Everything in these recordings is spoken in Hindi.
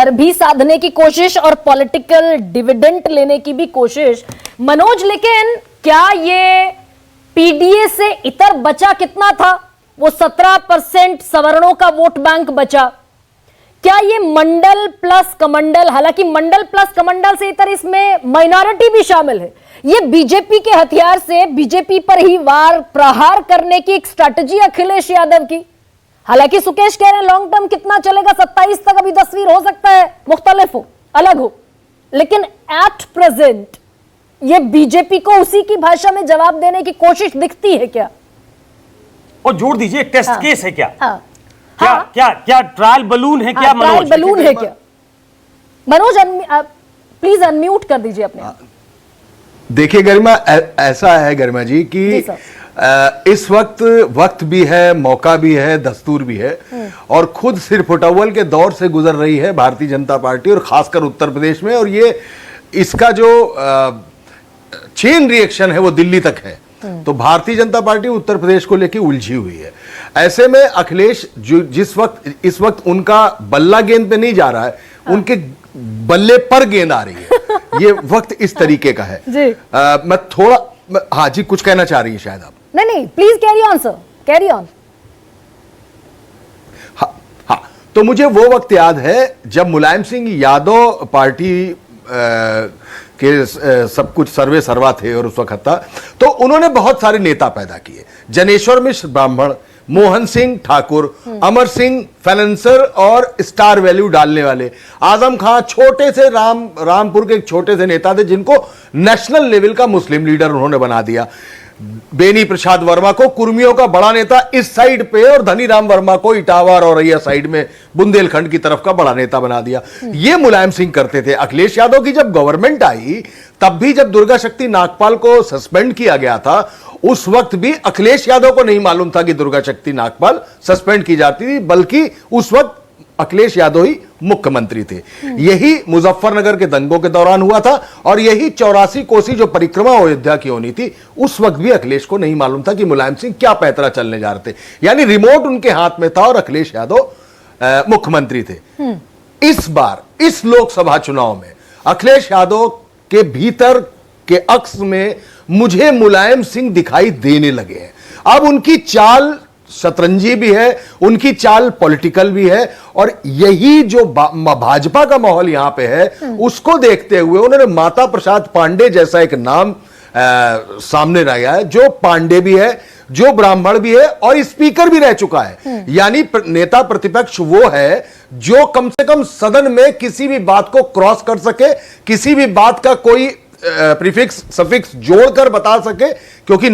घर भी साधने की कोशिश और पॉलिटिकल डिविडेंड लेने की भी कोशिश। मनोज, लेकिन क्या ये पीडीए से इतर बचा कितना था? वो 17% सवर्णों का वोट बैंक बचा। क्या ये मंडल प्लस कमंडल, हालांकि मंडल प्लस कमंडल से इतर इसमें माइनॉरिटी भी शामिल है, ये बीजेपी के हथियार से बीजेपी पर ही वार प्रहार करने की एक स्ट्रैटेजी अखिलेश यादव की। हालांकि सुकेश कह रहे हैं लॉन्ग टर्म कितना चलेगा, 27 तक अभी तस्वीर हो सकता है मुख्तलिफ हो, अलग हो, लेकिन एट प्रेजेंट ये बीजेपी को उसी की भाषा में जवाब देने की कोशिश दिखती है क्या? और जोड़ दीजिए टेस्ट केस है क्या? हाँ। क्या क्या क्या ट्रायल बलून है क्या? ट्रायल बलून है क्या? मनोज प्लीज अनम्यूट कर दीजिए अपने। देखिए गरिमा, ऐसा है गरिमा जी कि इस वक्त भी है, मौका भी है, दस्तूर भी है, और खुद सिर फुटअव्वल के दौर से गुजर रही है भारतीय जनता पार्टी, और खासकर उत्तर प्रदेश में, और ये इसका जो चेन रिएक्शन है वो दिल्ली तक है। तो भारतीय जनता पार्टी उत्तर प्रदेश को लेकर उलझी हुई है। ऐसे में अखिलेश जो इस वक्त उनका बल्ला गेंद पे नहीं जा रहा है, उनके बल्ले पर गेंद आ रही है। ये वक्त इस तरीके का है जी। मैं थोड़ा, हाँ जी, कुछ कहना चाह रही है शायद आप? नहीं, please carry on sir, carry on. हाँ, तो मुझे वो वक्त याद है जब मुलायम सिंह यादव पार्टी के सब कुछ सर्वे सर्वा थे और उस वक्त था, तो उन्होंने बहुत सारे नेता पैदा किए। जनेश्वर मिश्र ब्राह्मण, मोहन सिंह ठाकुर, अमर सिंह फाइनेंसर और स्टार वैल्यू डालने वाले, आजम खां छोटे से रामपुर के एक छोटे से नेता थे जिनको नेशनल लेवल का मुस्लिम लीडर उन्होंने बना दिया। बेनी प्रसाद वर्मा को कुर्मियों का बड़ा नेता इस साइड पे, और धनीराम वर्मा को इटावा और औरैया साइड में बुंदेलखंड की तरफ का बड़ा नेता बना दिया। ये मुलायम सिंह करते थे। अखिलेश यादव की जब गवर्नमेंट आई, तब भी जब दुर्गा शक्ति नागपाल को सस्पेंड किया गया था, उस वक्त भी अखिलेश यादव को नहीं मालूम था कि दुर्गा शक्ति नागपाल सस्पेंड की जाती थी, बल्कि उस वक्त अखिलेश यादव ही मुख्यमंत्री थे। यही मुजफ्फरनगर के दंगों के दौरान हुआ था, और यही 84 कोसी जो परिक्रमा अयोध्या की होनी थी, उस वक्त भी अखिलेश को नहीं मालूम था कि मुलायम सिंह क्या पैतरा चलने जा रहे थे। यानी रिमोट उनके हाथ में था और अखिलेश यादव मुख्यमंत्री थे। इस बार इस लोकसभा चुनाव में अखिलेश यादव के भीतर के अक्स में मुझे मुलायम सिंह दिखाई देने लगे हैं। अब उनकी चाल शतरंजी भी है, उनकी चाल पॉलिटिकल भी है, और यही जो भाजपा का माहौल यहां पे है, उसको देखते हुए उन्होंने माता प्रसाद पांडे जैसा एक नाम सामने लाया है, जो पांडे भी है, जो ब्राह्मण भी है, और स्पीकर भी रह चुका है। यानी नेता प्रतिपक्ष वो है जो कम से कम सदन में किसी भी बात को क्रॉस कर सके, किसी भी बात का कोई प्रीफिक्स सफिक्स जोड़कर बता सके, क्योंकि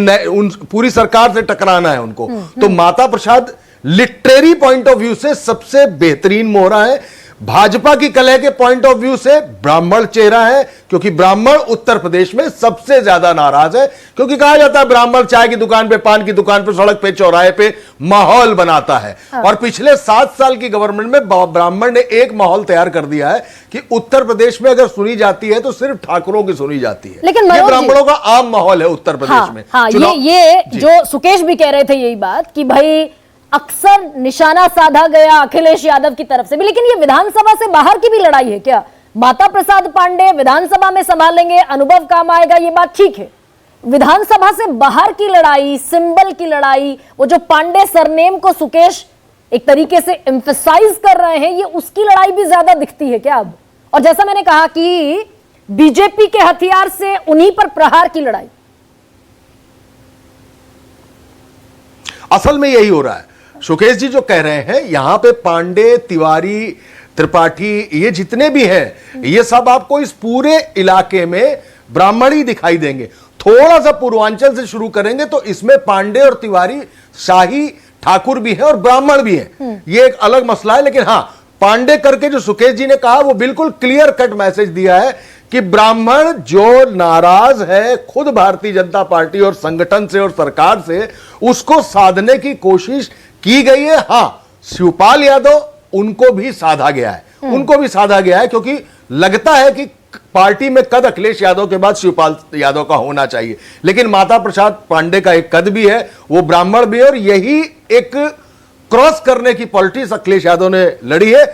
पूरी सरकार से टकराना है उनको। तो Mata Prasad literary point of view से सबसे बेहतरीन मोहरा है। भाजपा की कलह के पॉइंट ऑफ व्यू से ब्राह्मण चेहरा है, क्योंकि ब्राह्मण उत्तर प्रदेश में सबसे ज्यादा नाराज है, क्योंकि कहा जाता है ब्राह्मण चाय की दुकान पे, पान की दुकान पे, सड़क पे, चौराहे पे माहौल बनाता है। और पिछले 7 साल की गवर्नमेंट में ब्राह्मण ने एक माहौल तैयार कर दिया है कि उत्तर प्रदेश में अगर सुनी जाती है तो सिर्फ ठाकुरों की सुनी जाती है। लेकिन ये ब्राह्मणों का आम माहौल है उत्तर प्रदेश में। ये जो सुकेश भी कह रहे थे यही बात कि भाई अक्सर निशाना साधा गया अखिलेश यादव की तरफ से भी, लेकिन ये विधानसभा से बाहर की भी लड़ाई है क्या? माता प्रसाद पांडे विधानसभा में संभालेंगे, अनुभव काम आएगा, ये बात ठीक है। विधानसभा से बाहर की लड़ाई, सिंबल की लड़ाई, वो जो पांडे सरनेम को सुकेश एक तरीके से एम्फसाइज कर रहे हैं, ये उसकी लड़ाई भी ज्यादा दिखती है क्या अब? और जैसा मैंने कहा कि बीजेपी के हथियार से उन्हीं पर प्रहार की लड़ाई। असल में यही हो रहा है। सुकेश जी जो कह रहे हैं, यहां पे पांडे, तिवारी, त्रिपाठी, ये जितने भी हैं, ये सब आपको इस पूरे इलाके में ब्राह्मण ही दिखाई देंगे। थोड़ा सा पूर्वांचल से शुरू करेंगे तो इसमें पांडे और तिवारी, शाही, ठाकुर भी है और ब्राह्मण भी है। ये एक अलग मसला है। लेकिन हां, पांडे करके जो सुकेश जी ने कहा, वो बिल्कुल क्लियर कट मैसेज दिया है कि ब्राह्मण जो नाराज है खुद भारतीय जनता पार्टी और संगठन से और सरकार से, उसको साधने की कोशिश की गई है। हां, शिवपाल यादव उनको भी साधा गया है, उनको भी साधा गया है, क्योंकि लगता है कि पार्टी में कद अखिलेश यादव के बाद शिवपाल यादव का होना चाहिए। लेकिन माता प्रसाद पांडे का एक कद भी है, वो ब्राह्मण भी है, और यही एक क्रॉस करने की पॉलिटिक्स अखिलेश यादव ने लड़ी है।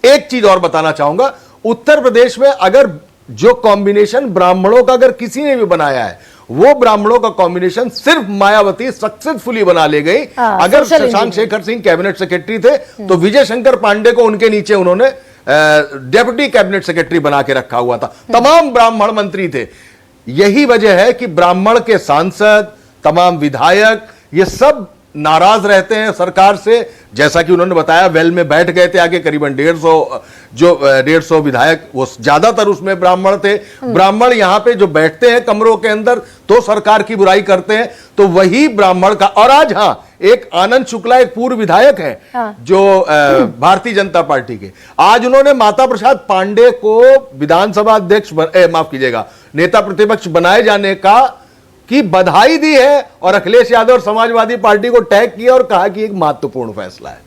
एक चीज और बताना चाहूंगा, उत्तर प्रदेश में अगर जो कॉम्बिनेशन ब्राह्मणों का अगर किसी ने भी बनाया है, वो ब्राह्मणों का कॉम्बिनेशन सिर्फ मायावती सक्सेसफुली बना ले गई। अगर शशांक शेखर सिंह कैबिनेट सेक्रेटरी थे तो विजय शंकर पांडे को उनके नीचे उन्होंने डेप्यूटी कैबिनेट सेक्रेटरी बना के रखा हुआ था। तमाम ब्राह्मण मंत्री थे। यही वजह है कि ब्राह्मण के सांसद, तमाम विधायक, ये सब नाराज रहते हैं सरकार से। जैसा कि उन्होंने बताया, वेल में बैठ गए थे आगे करीबन 150 विधायक, वो ज्यादातर उसमें ब्राह्मण थे। ब्राह्मण यहां पे जो बैठते हैं कमरों के अंदर तो सरकार की बुराई करते हैं, तो वही ब्राह्मण का। और आज एक आनंद शुक्ला एक पूर्व विधायक है जो भारतीय जनता पार्टी के, आज उन्होंने माता प्रसाद पांडे को विधानसभा अध्यक्ष माफ कीजिएगा, नेता प्रतिपक्ष बनाए जाने की बधाई दी है और अखिलेश यादव और समाजवादी पार्टी को टैग किया और कहा कि एक महत्वपूर्ण फैसला है।